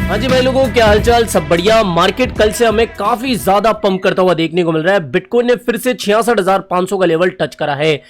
हाँ जी भाई लोगों, क्या हालचाल, सब बढ़िया। मार्केट कल से हमें काफी ज्यादा पंप करता हुआ देखने को मिल रहा है। बिटकॉइन ने फिर से 66,500 का लेवल टच करा है।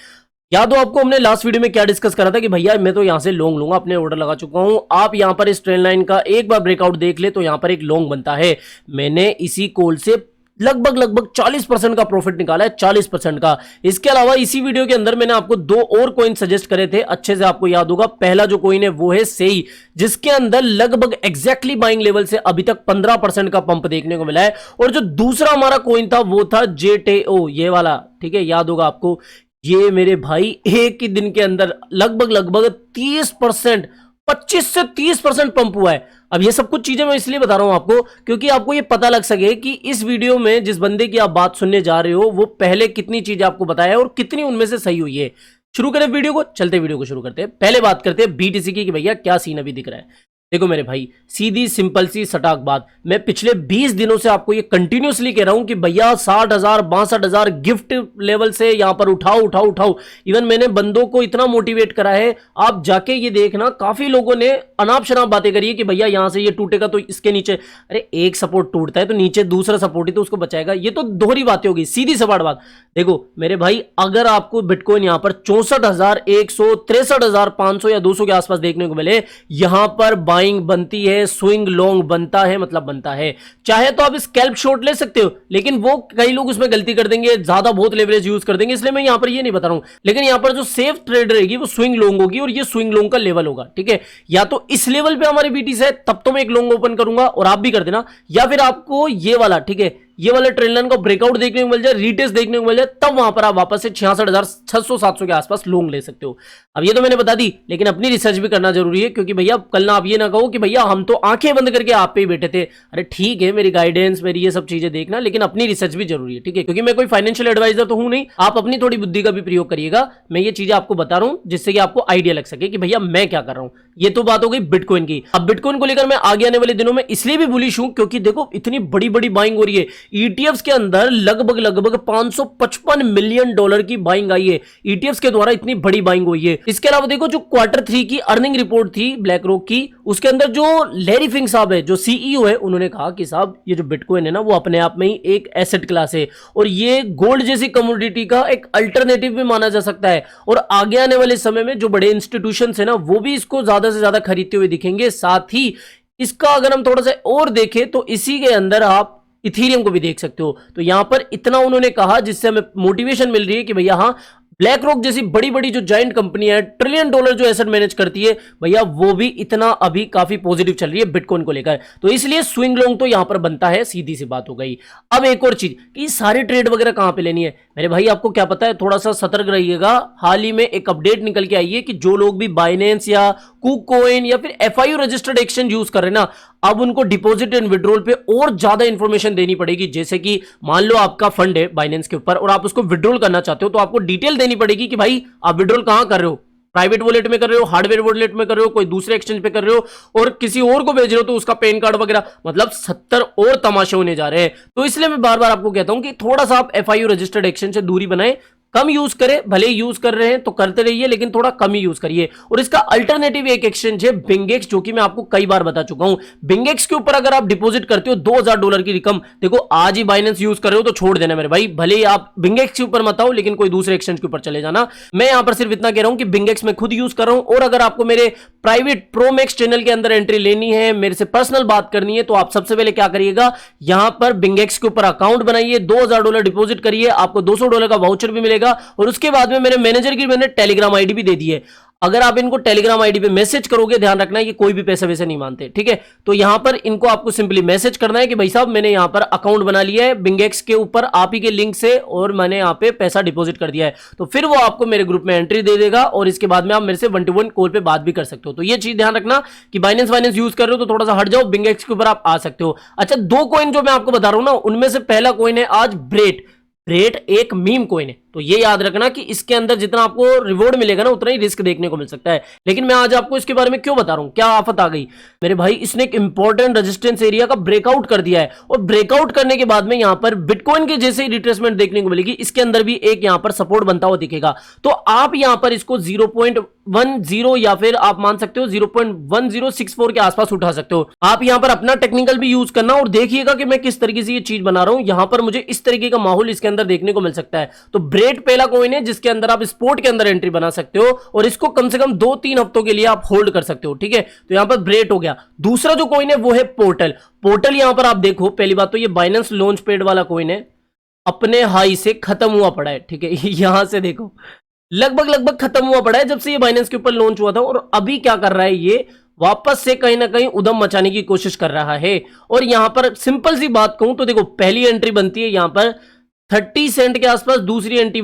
याद हो आपको हमने लास्ट वीडियो में क्या डिस्कस करा था कि भैया मैं तो यहां से लॉन्ग लूंगा, अपने ऑर्डर लगा चुका हूं। आप यहां पर इस ट्रेंड लाइन का एक बार ब्रेकआउट देख ले तो यहां पर एक लॉन्ग बनता है। मैंने इसी कॉल से लगभग 40% का प्रॉफिट निकाला है, 40% का। इसके अलावा इसी वीडियो के अंदर मैंने आपको दो और कॉइन सजेस्ट करे थे, अच्छे से आपको याद होगा। पहला जो कॉइन है वो है सेई, जिसके अंदर लगभग एग्जैक्टली बाइंग लेवल से अभी तक 15% का पंप देखने को मिला है। और जो दूसरा हमारा कॉइन था वो था जेटेओ, ये वाला, ठीक है, याद होगा आपको। ये मेरे भाई एक ही दिन के अंदर लगभग 30%, 25 से 30% पंप हुआ है। अब ये सब कुछ चीजें मैं इसलिए बता रहा हूं आपको क्योंकि आपको ये पता लग सके कि इस वीडियो में जिस बंदे की आप बात सुनने जा रहे हो वो पहले कितनी चीजें आपको बताया है और कितनी उनमें से सही हुई है। शुरू करें वीडियो को, चलते वीडियो को शुरू करते हैं। पहले बात करते हैं बीटीसी की कि भैया क्या सीन अभी दिख रहा है। देखो मेरे भाई, सीधी सिंपल सी सटाक बात, मैं पिछले 20 दिनों से आपको ये कंटिन्यूसली कह रहा हूं कि भैया 60,000 62,000 गिफ्ट लेवल से यहां पर उठाओ। इवन मैंने बंदों को इतना मोटिवेट करा है, आप जाके ये देखना, काफी लोगों ने अनाप शनाप बातें करी है कि भैया यहां से ये टूटेगा तो इसके नीचे, अरे एक सपोर्ट टूटता है तो नीचे दूसरा सपोर्ट ही तो उसको बचाएगा। ये तो दोहरी बातें होगी, सीधी सपाट बात। देखो मेरे भाई, अगर आपको बिटकॉइन यहां पर 64,100 63,500 या 200 के आसपास देखने को मिले, यहां पर बाइंग बनती है, स्विंग लॉन्ग बनता है, मतलब बनता है। चाहे तो आप स्कैल्प शॉर्ट ले सकते हो, लेकिन वो कई लोग उसमें गलती कर देंगे, ज्यादा बहुत लेवरेज यूज कर देंगे, इसलिए मैं यहां पर ये नहीं बता रहा हूं। लेकिन यहां पर जो सेफ ट्रेड रहेगी वो स्विंग लॉन्ग होगी और ये स्विंग लॉन्ग का लेवल होगा, ठीक है। या तो इस लेवल पे हमारी बीटीसी है तब तो मैं एक लॉन्ग ओपन करूंगा और आप भी कर देना, या फिर आपको ये वाला, ठीक है, ये वाले ट्रेंड लाइन को ब्रेकआउट देखने को मिल जाए, रीटेस्ट देखने को मिल जाए, तब वहां पर आप वापस से 66,600-700 के आसपास लॉन्ग ले सकते हो। अब ये तो मैंने बता दी, लेकिन अपनी रिसर्च भी करना जरूरी है क्योंकि भैया कल ना आप ये ना कहो कि भैया हम तो आंखें बंद करके आप पे ही बैठे थे। अरे ठीक है, मेरी गाइडेंस, मेरी ये सब चीजें देखना, लेकिन अपनी रिसर्च भी जरूरी है, ठीक है, क्योंकि मैं कोई फाइनेंशियल एडवाइजर तो हूं नहीं। आप अपनी थोड़ी बुद्धि का भी प्रयोग करिएगा। मैं ये चीजें आपको बता रहा हूं जिससे कि आपको आइडिया लग सके कि भैया मैं क्या कर रहा हूं। ये तो बात हो गई बिटकॉइन की। अब बिटकॉइन को लेकर मैं आगे आने वाले दिनों में इसलिए भी बुलिश हूं क्योंकि देखो इतनी बड़ी बड़ी बाइंग हो रही है। ईटीएफ्स के अंदर लगभग 555 मिलियन डॉलर की बाइंग आई है, ईटीएफ्स के द्वारा इतनी बड़ी बाइंग हुई है। इसके अलावा देखो जो Q3 की अर्निंग रिपोर्ट थी ब्लैक रॉक की, उसके अंदर जो लैरी फिंक साहब है, जो सीईओ है, उन्होंने कहा कि साहब ये जो बिटकॉइन है ना वो अपने आप में ही एक एसेट क्लास है और ये गोल्ड जैसी कमोडिटी का एक अल्टरनेटिव भी माना जा सकता है। और आगे आने वाले समय में जो बड़े इंस्टीट्यूशन है ना वो भी इसको ज्यादा से ज्यादा खरीदते हुए दिखेंगे। साथ ही इसका अगर हम थोड़ा सा और देखें तो इसी के अंदर आप इथीरियम को भी देख सकते हो। तो यहां पर इतना उन्होंने कहा जिससे हमें मोटिवेशन मिल रही है कि भैया हाँ, ब्लैक रॉक जैसी बड़ी बड़ी जो जाइंट कंपनी है, $1 ट्रिलियन जो एसेट मैनेज करती है, भैया वो भी इतना अभी काफी पॉजिटिव चल रही है बिटकॉइन को लेकर। तो इसलिए स्विंग लॉन्ग तो यहां पर बनता है, सीधी सी बात हो गई। अब एक और चीज कि सारी ट्रेड वगैरह कहां पे लेनी है मेरे भाई, आपको क्या पता है, थोड़ा सा सतर्क रहिएगा। हाल ही में एक अपडेट निकल के आई है कि जो लोग भी बाइनेंस या कुकॉइन या फिर एफआईयू रजिस्टर्ड एक्सचेंज यूज कर रहे हैं ना, अब उनको डिपॉजिट एंड विड्रॉल पे और ज्यादा इंफॉर्मेशन देनी पड़ेगी। जैसे कि मान लो आपका फंड है बाइनेंस के ऊपर और आप उसको विड्रॉल करना चाहते हो तो आपको डिटेल देनी पड़ेगी कि भाई आप विड्रॉल कहां कर रहे हो, प्राइवेट वॉलेट में कर रहे हो, हार्डवेयर वॉलेट में कर रहे हो, कोई दूसरे एक्सचेंज पे कर रहे हो और किसी और को भेज रहे हो तो उसका पैन कार्ड वगैरह, मतलब 70 और तमाशे होने जा रहे हैं। तो इसलिए मैं बार बार आपको कहता हूं कि थोड़ा सा आप एफआईयू रजिस्टर्ड एक्सचेंज से दूरी बनाएं, कम यूज करें, भले यूज कर रहे हैं तो करते रहिए लेकिन थोड़ा कम ही यूज करिए। और इसका अल्टरनेटिव एक एक्सचेंज है बिंगेक्स, जो कि मैं आपको कई बार बता चुका हूं। बिंगेक्स के ऊपर अगर आप डिपॉजिट करते हो $2,000 की रकम, देखो आज ही बाइनेंस यूज कर रहे हो तो छोड़ देना मेरे भाई, भले ही आप बिंगेक्स के ऊपर मत आओ लेकिन कोई दूसरे एक्सचेंज के ऊपर चले जाना। मैं यहां पर सिर्फ इतना कह रहा हूं कि बिंगेक्स में खुद यूज कर रहा हूं। और अगर आपको मेरे प्राइवेट प्रोमैक्स चैनल के अंदर एंट्री लेनी है, मेरे से पर्सनल बात करनी है, तो आप सबसे पहले क्या करिएगा, यहां पर बिंगेक्स के ऊपर अकाउंट बनाइए, $2,000 डिपॉजिट करिए, आपको $200 का वाउचर भी मिलेगा। और उसके बाद में मेरे मैनेजर की मैंने टेलीग्राम आईडी भी दे दी है। अगर आप इनको टेलीग्राम आईडी पे मैसेज करोगे, ध्यान रखना है कि कोई भी पैसे वैसे नहीं मानते, ठीक है। तो यहां पर इनको आपको सिंपली मैसेज करना है कि भाई साहब मैंने यहां पर अकाउंट बना लिया है बिंगेक्स के ऊपर आप ही के लिंक से और मैंने यहां पे पैसा डिपॉजिट कर दिया है, तो फिर वो आपको मेरे ग्रुप में एंट्री दे देगा और इसके बाद में आप मेरे से 1-to-1 कॉल पे बात भी कर सकते हो। तो ये चीज ध्यान रखना कि बाइनेंस यूज कर रहे हो तो थोड़ा सा हट जाओ, बिंगेक्स के ऊपर आप आ सकते हो। अच्छा, दो कॉइन जो मैं आपको बता रहा हूं ना, उनमें से पहला कॉइन है आज ब्रेट। ब्रेट एक मीम कॉइन है, तो ये याद रखना कि इसके अंदर जितना आपको रिवॉर्ड मिलेगा ना उतना ही रिस्क देखने को मिल सकता है। लेकिन मैं आज आपको इसके बारे में क्यों बता रहा हूं, क्या आफत आ गई मेरे भाई, इसने एक इंपॉर्टेंट रेजिस्टेंस एरिया का ब्रेकआउट कर दिया है और ब्रेकआउट करने के बाद में यहां पर बिटकॉइन के जैसे ही रिट्रेसमेंट देखने को मिलेगी, इसके अंदर भी एक यहां पर सपोर्ट बनता हुआ दिखेगा। तो आप यहां पर इसको 0.10 या फिर आप मान सकते हो 0.1064 के आसपास उठा सकते हो। आप यहां पर अपना टेक्निकल भी यूज करना और देखिएगा कि मैं किस तरीके से ये चीज बना रहा हूं। यहां पर मुझे इस तरीके का माहौल इसके अंदर देखने को मिल सकता है। तो ब्रेड पहला कॉइन है जिसके अंदर आप स्पोर्ट के अंदर एंट्री बना सकते हो और इसको कम से कम 2-3 हफ्तों के लिए आप होल्ड कर सकते हो, ठीक है। तो यहां पर ब्रेड हो गया। दूसरा जो कॉइन है वो है पोर्टल। पोर्टल यहां पर आप देखो, पहली बात तो ये बाइनेंस लॉन्च पैड वाला कॉइन है, अपने हाई से खत्म हुआ पड़ा है, ठीक है। यहां से देखो लगभग खत्म हुआ पड़ा है जब से ये बाइनेंस के ऊपर लॉन्च हुआ था, और अभी क्या कर रहा है, ये वापस से कहीं ना कहीं उदम मचाने की कोशिश कर रहा है। और यहां पर सिंपल सी बात कहूं तो देखो, पहली एंट्री बनती है यहां पर 30 सेंट के आसपास, दूसरी एंट्री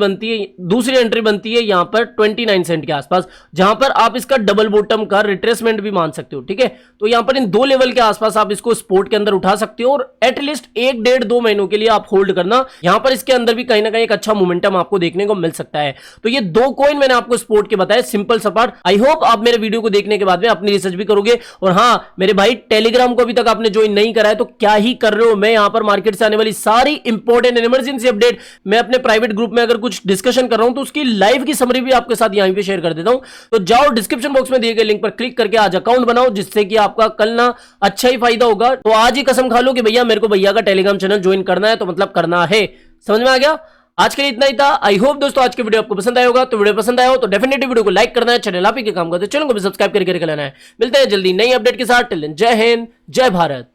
बनती है यहां पर 29 सेंट के आसपास, जहां पर आप इसका डबल बॉटम का रिट्रेसमेंट भी मान सकते हो, ठीक है। तो यहां पर इन 2 लेवल के आसपास आप इसको स्पोर्ट के अंदर उठा सकते हो और एटलीस्ट 1-1.5-2 महीनों के लिए आप होल्ड करना। यहां पर इसके अंदर भी कहीं ना कहीं एक अच्छा मोमेंटम आपको देखने को मिल सकता है। तो ये 2 कॉइन मैंने आपको स्पोर्ट के बताए, सिंपल सपाट। आई होप आप मेरे वीडियो को देखने के बाद में अपनी रिसर्च भी करोगे। और हाँ मेरे भाई, टेलीग्राम को अभी तक आपने ज्वाइन नहीं करा है तो क्या ही कर रहे हो। मैं यहां पर मार्केट से आने वाली सारी इंपॉर्टेंट इमरजेंसी अपडेट मैं अपने प्राइवेट ग्रुप में अगर कुछ डिस्कशन कर रहा हूं तो उसकी लाइव की समरी भी आपके साथ यहां पे शेयर कर देता हूं। तो जाओ डिस्क्रिप्शन बॉक्स में दिए गए लिंक पर क्लिक करके आज अकाउंट बनाओ, जिससे कि आपका कल ना अच्छा ही फायदा होगा। तो आज ही कसम खा लो कि भैया मेरे को भैया का टेलीग्राम चैनल ज्वाइन करना है, तो मतलब करना है। समझ में आ गया? आज के लिए इतना ही था। आई होप दोस्तों आज के वीडियो आपको पसंद आया होगा। तो वीडियो पसंद आया हो तो डेफिनेटली वीडियो को लाइक करना है, चैनल आप ही के काम करते चैनल को भी सब्सक्राइब करके लेना है। मिलते हैं जल्दी नई अपडेट के साथ। टिल देन जय हिंद, जय भारत।